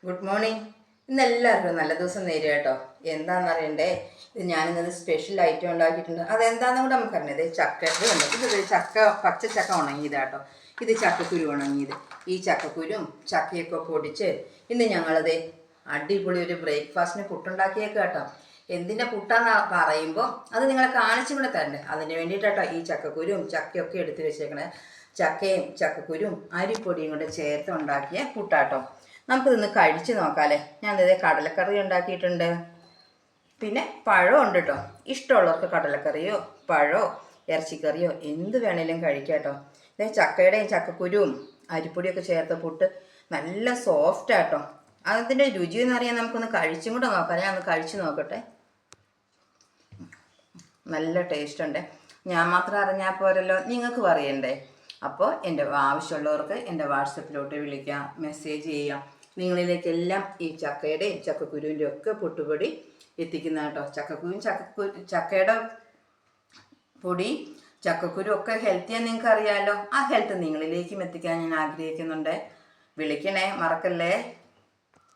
Good morning. ഇന്ന് എല്ലാവർക്കും നല്ല ദിവസം നേരിയ കേട്ടോ. എന്താണെന്നറിയണ്ടേ, ഇത് ഞാനിന്നത് സ്പെഷ്യൽ ഐറ്റം ഉണ്ടാക്കിയിട്ടുണ്ട്. അതെന്താണെന്ന് കൂടെ നമുക്കറിഞ്ഞത് ചക്കയുടെ ഉണ്ട്. ഇത് ചക്ക പച്ചച്ചക്ക ഉണങ്ങിയതാട്ടോ. ഇത് ചക്കക്കുരു ഉണങ്ങിയത്. ഈ ചക്കക്കുരും ചക്കയൊക്കെ പൊടിച്ച് ഇന്ന് ഞങ്ങളത് അടിപൊളി ഒരു ബ്രേക്ക്ഫാസ്റ്റിന് പുട്ടുണ്ടാക്കിയേക്ക് കേട്ടോ. എന്തിൻ്റെ പുട്ടാന്ന് പറയുമ്പോൾ അത് നിങ്ങളെ കാണിച്ചും കൂടെ തരണ്ടേ. അതിന് വേണ്ടിയിട്ടാട്ടോ ഈ ചക്കക്കുരും ചക്കയൊക്കെ എടുത്ത് വെച്ചേക്കണേ. ചക്കയും ചക്കക്കുരും അരിപ്പൊടിയും കൂടെ ചേർത്ത് ഉണ്ടാക്കിയ പുട്ടാട്ടോ. നമുക്കിതൊന്ന് കഴിച്ച് നോക്കാമല്ലേ. ഞാനിത് കടലക്കറി ഉണ്ടാക്കിയിട്ടുണ്ട്. പിന്നെ പഴം ഉണ്ട് കേട്ടോ. ഇഷ്ടമുള്ളവർക്ക് കടലക്കറിയോ പഴമോ ഇറച്ചിക്കറിയോ എന്ത് വേണേലും കഴിക്കാം കേട്ടോ. ഇതേ ചക്കയുടെയും ചക്കക്കുരുവും അരിപ്പൊടിയൊക്കെ ചേർത്ത പുട്ട് നല്ല സോഫ്റ്റാട്ടോ. അതിൻ്റെ രുചി എന്ന് അറിയാൻ നമുക്കൊന്ന് കഴിച്ചും കൂടെ നോക്കാം. ഞാൻ ഒന്ന് കഴിച്ച് നോക്കട്ടെ. നല്ല ടേസ്റ്റ് ഉണ്ട്. ഞാൻ മാത്രം അറിഞ്ഞാൽ പോരല്ലോ, നിങ്ങൾക്ക് പറയണ്ടേ. അപ്പോൾ എൻ്റെ ആവശ്യമുള്ളവർക്ക് എൻ്റെ വാട്സപ്പിലോട്ട് വിളിക്കാം, മെസ്സേജ് ചെയ്യാം. നിങ്ങളിലേക്കെല്ലാം ഈ ചക്കയുടെയും ചക്കക്കുരുവിൻ്റെ ഒക്കെ പുട്ടുപൊടി എത്തിക്കുന്ന കേട്ടോ. ചക്കയുടെ പൊടി ചക്കക്കുരു ഒക്കെ ഹെൽത്തിയാന്ന് നിങ്ങൾക്ക് അറിയാമല്ലോ. ആ ഹെൽത്ത് നിങ്ങളിലേക്കും എത്തിക്കാൻ ഞാൻ ആഗ്രഹിക്കുന്നുണ്ട്. വിളിക്കണേ, മറക്കല്ലേ.